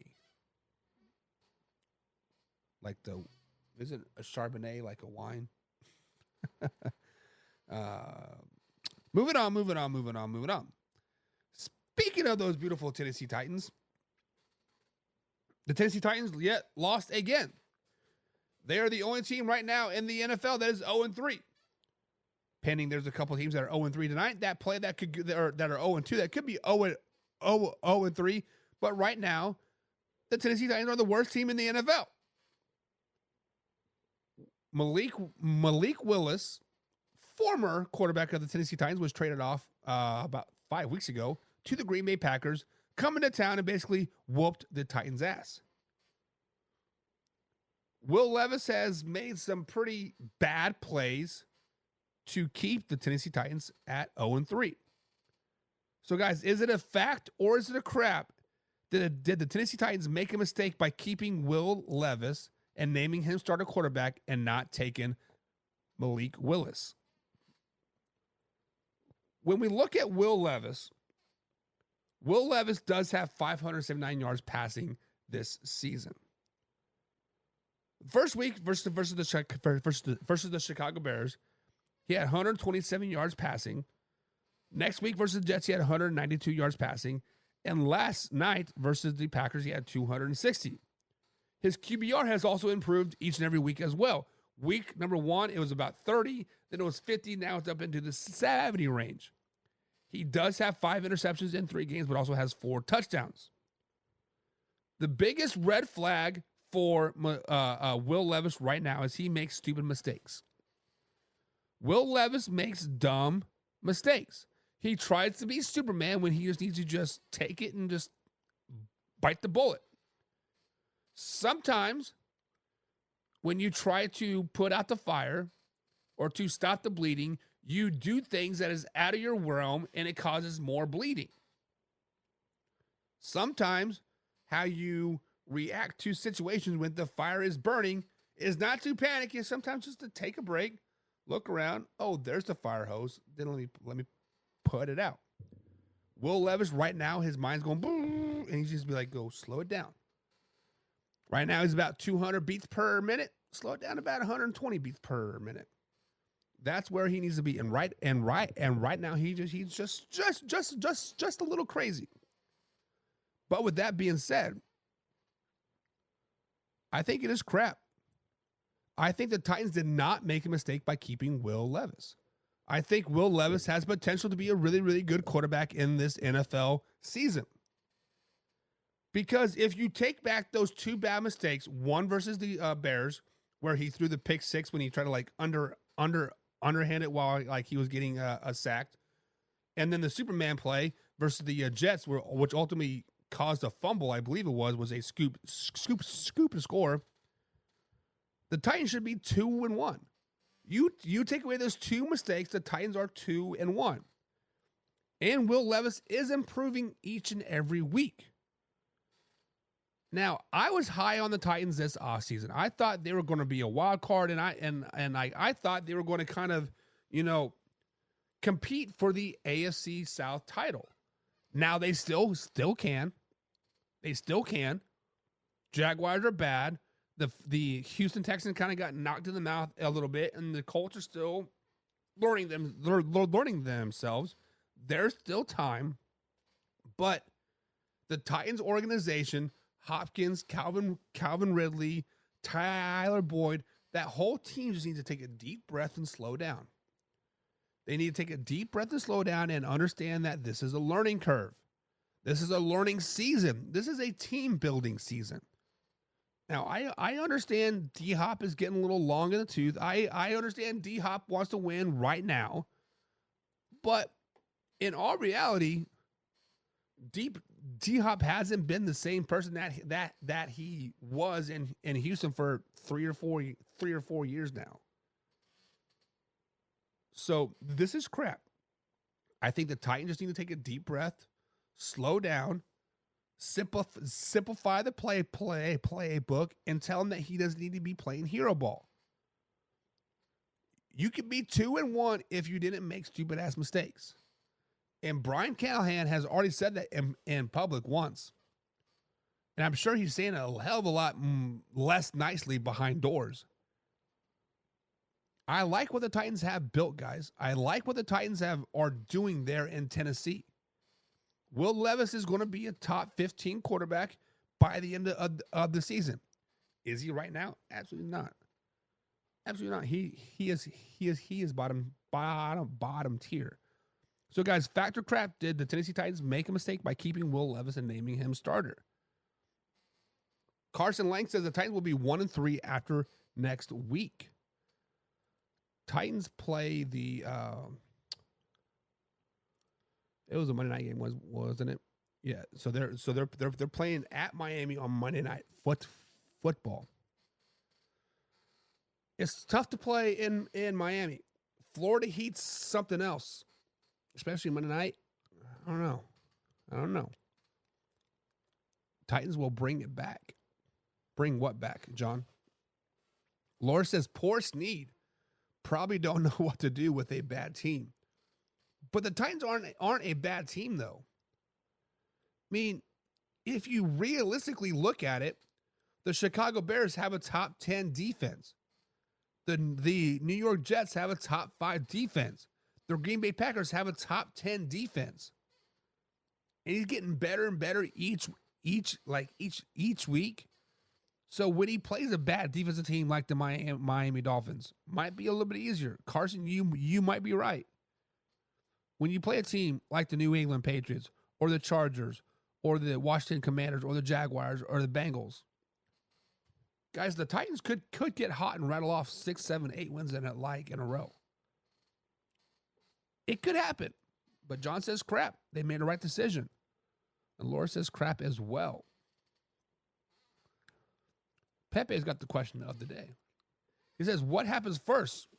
Like isn't a Charbonnet like a wine? Moving on. Speaking of those beautiful Tennessee Titans, the Tennessee Titans yet lost again. They are the only team right now in the NFL that is 0-3. Pending, there's a couple teams that are 0-3 tonight that are 0-2 that could be 0-3. But right now, the Tennessee Titans are the worst team in the NFL. Malik Willis, former quarterback of the Tennessee Titans, was traded off about 5 weeks ago to the Green Bay Packers, coming to town and basically whooped the Titans' ass. Will Levis has made some pretty bad plays to keep the Tennessee Titans at 0-3. So, guys, is it a fact or is it a crap? Did the Tennessee Titans make a mistake by keeping Will Levis and naming him starter quarterback and not taking Malik Willis? When we look at Will Levis does have 579 yards passing this season. First week versus the Chicago Bears, he had 127 yards passing. Next week versus the Jets, he had 192 yards passing. And last night versus the Packers, he had 260. His QBR has also improved each and every week as well. Week number 1, it was about 30. Then it was 50. Now it's up into the 70 range. He does have 5 interceptions in 3 games, but also has 4 touchdowns. The biggest red flag for Will Levis right now is he makes stupid mistakes. Will Levis makes dumb mistakes. He tries to be Superman when he just needs to just take it and just bite the bullet. Sometimes when you try to put out the fire or to stop the bleeding, you do things that is out of your realm and it causes more bleeding. Sometimes how you react to situations when the fire is burning is not to panic. It's sometimes just to take a break, look around. Oh, there's the fire hose. Then let me put it out. Will Levis right now, his mind's going boom, and he's just be like, go slow it down. Right now he's about 200 beats per minute. Slow it down to about 120 beats per minute. That's where he needs to be. And right now he's just a little crazy. But with that being said, I think it is crap. I think the Titans did not make a mistake by keeping Will Levis. I think Will Levis has potential to be a really, really good quarterback in this NFL season. Because if you take back those two bad mistakes, one versus the Bears, where he threw the pick six when he tried to like underhand it while like he was getting sacked, and then the Superman play versus the Jets, which ultimately caused a fumble, I believe it was a scoop to score. The Titans should be 2-1. You take away those two mistakes, the Titans are 2-1. And Will Levis is improving each and every week. Now, I was high on the Titans this offseason. I thought they were going to be a wild card, and I thought they were going to kind of, compete for the AFC South title. Now they still can. They still can. Jaguars are bad. The Houston Texans kind of got knocked in the mouth a little bit, and the Colts are still learning themselves. There's still time, but the Titans organization, Hopkins, Calvin Ridley, Tyler Boyd, that whole team just needs to take a deep breath and slow down. They need to take a deep breath and slow down and understand that this is a learning curve. This is a learning season. This is a team-building season. Now, I understand D-Hop is getting a little long in the tooth. I understand D-Hop wants to win right now. But in all reality, D-Hop hasn't been the same person that he was in Houston for three or four years now. So this is crap. I think the Titans just need to take a deep breath, slow down, simplify the playbook, and tell him that he doesn't need to be playing hero ball. You could be 2-1 if you didn't make stupid ass mistakes. And Brian Callahan has already said that in public once. And I'm sure he's saying it a hell of a lot less nicely behind doors. I like what the Titans have built, guys. I like what the Titans are doing there in Tennessee. Will Levis is going to be a top 15 quarterback by the end of the season. Is he right now? Absolutely not. Absolutely not. He is bottom tier. So, guys, factor crap. Did the Tennessee Titans make a mistake by keeping Will Levis and naming him starter? Carson Lang says the Titans will be 1-3 after next week. Titans play the it was a Monday night game, wasn't it? Yeah. So they're playing at Miami on Monday night football. It's tough to play in Miami. Florida Heat's something else, especially Monday night. I don't know. Titans will bring it back. Bring what back, John? Laura says poor Snead. Probably don't know what to do with a bad team. But the Titans aren't a bad team, though. I mean, if you realistically look at it, the Chicago Bears have a top 10 defense. The New York Jets have a top 5 defense. The Green Bay Packers have a top 10 defense. And he's getting better and better each week. So when he plays a bad defensive team like the Miami Dolphins, might be a little bit easier. Carson, you might be right. When you play a team like the New England Patriots or the Chargers or the Washington Commanders or the Jaguars or the Bengals, guys, the Titans could get hot and rattle off 6, 7, 8 wins in a row. It could happen. But John says crap. They made the right decision. And Laura says crap as well. Pepe's got the question of the day. He says, what happens first?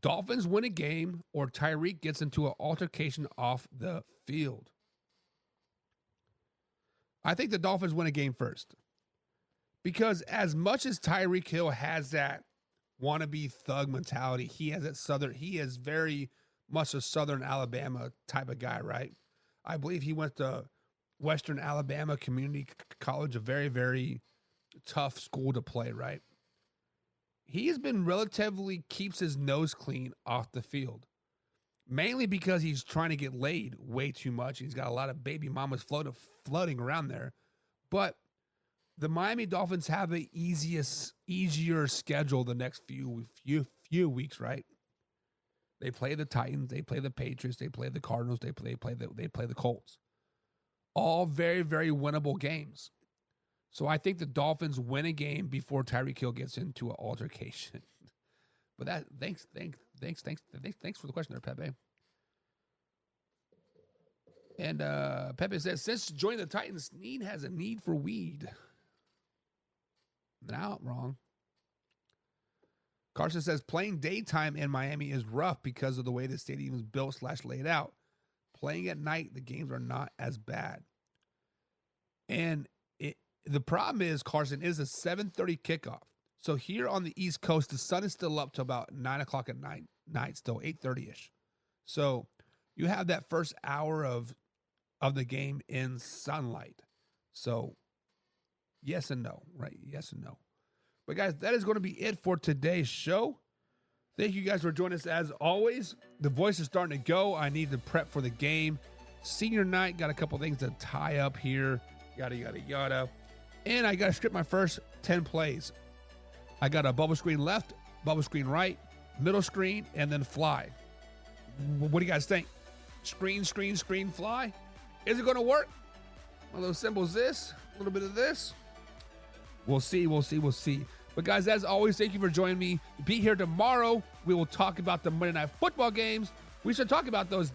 Dolphins win a game or Tyreek gets into an altercation off the field? I think the Dolphins win a game first. Because as much as Tyreek Hill has that wannabe thug mentality, he is very much a Southern Alabama type of guy, right? I believe he went to Western Alabama Community College, a very, very tough school to play, right? He has been relatively keeps his nose clean off the field, mainly because he's trying to get laid way too much. He's got a lot of baby mamas floating around there. But the Miami Dolphins have an easier schedule the next few weeks, right? They play the Titans, they play the Patriots, they play the Cardinals, they play the Colts. All very, very winnable games. So I think the Dolphins win a game before Tyreek Hill gets into an altercation. But that thanks for the question there, Pepe. And Pepe says, since joining the Titans, Snead has a need for weed. Not wrong. Carson says, playing daytime in Miami is rough because of the way the stadium is built / laid out. Playing at night, the games are not as bad. And the problem is, Carson, is a 7:30 kickoff. So here on the East Coast, the sun is still up to about 9 o'clock at night still, 8:30-ish. So you have that first hour of the game in sunlight. So yes and no, right? Yes and no. But guys, that is going to be it for today's show. Thank you guys for joining us as always. The voice is starting to go. I need to prep for the game. Senior night, got a couple things to tie up here. Yada, yada, yada. And I got to script my first 10 plays. I got a bubble screen left, bubble screen right, middle screen, and then fly. What do you guys think? Screen, fly? Is it going to work? One of those symbols this, a little bit of this. We'll see. But guys, as always, thank you for joining me. Be here tomorrow. We will talk about the Monday Night Football games. We should talk about those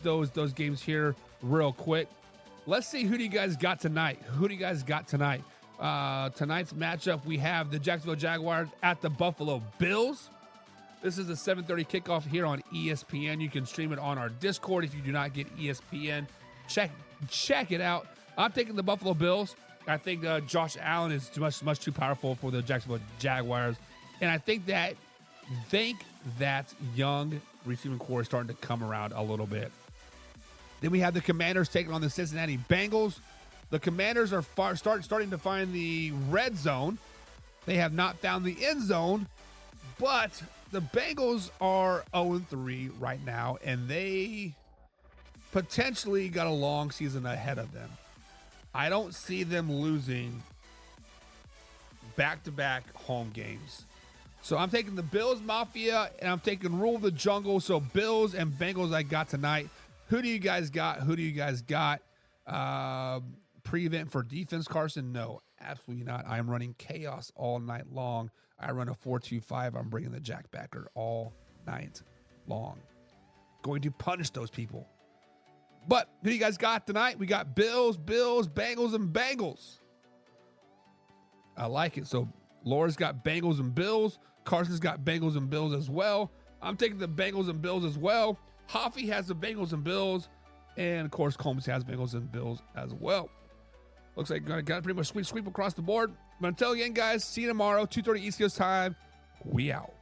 games here real quick. Let's see, who do you guys got tonight? Tonight's matchup, we have the Jacksonville Jaguars at the Buffalo Bills. This is a 7:30 kickoff here on ESPN. You can stream it on our Discord if you do not get ESPN. Check it out. I'm taking the Buffalo Bills. I think Josh Allen is much too powerful for the Jacksonville Jaguars. And I think that young receiving core is starting to come around a little bit. Then we have the Commanders taking on the Cincinnati Bengals. The Commanders are starting to find the red zone. They have not found the end zone, but the Bengals are 0-3 right now, and they potentially got a long season ahead of them. I don't see them losing back-to-back home games. So I'm taking the Bills Mafia, and I'm taking Rule of the Jungle. So Bills and Bengals I got tonight. Who do you guys got? Pre-event for defense, Carson? No, absolutely not. I'm running chaos all night long. I run a 4-2-5. I'm bringing the jackbacker all night long. Going to punish those people. But who do you guys got tonight? We got Bills, Bengals, and Bengals. I like it. So Laura's got Bengals and Bills. Carson's got Bengals and Bills as well. I'm taking the Bengals and Bills as well. Hoffy has the Bengals and Bills. And, of course, Combs has Bengals and Bills as well. Looks like got pretty much sweep across the board. But until again, guys, see you tomorrow, 2:30 East Coast time. We out.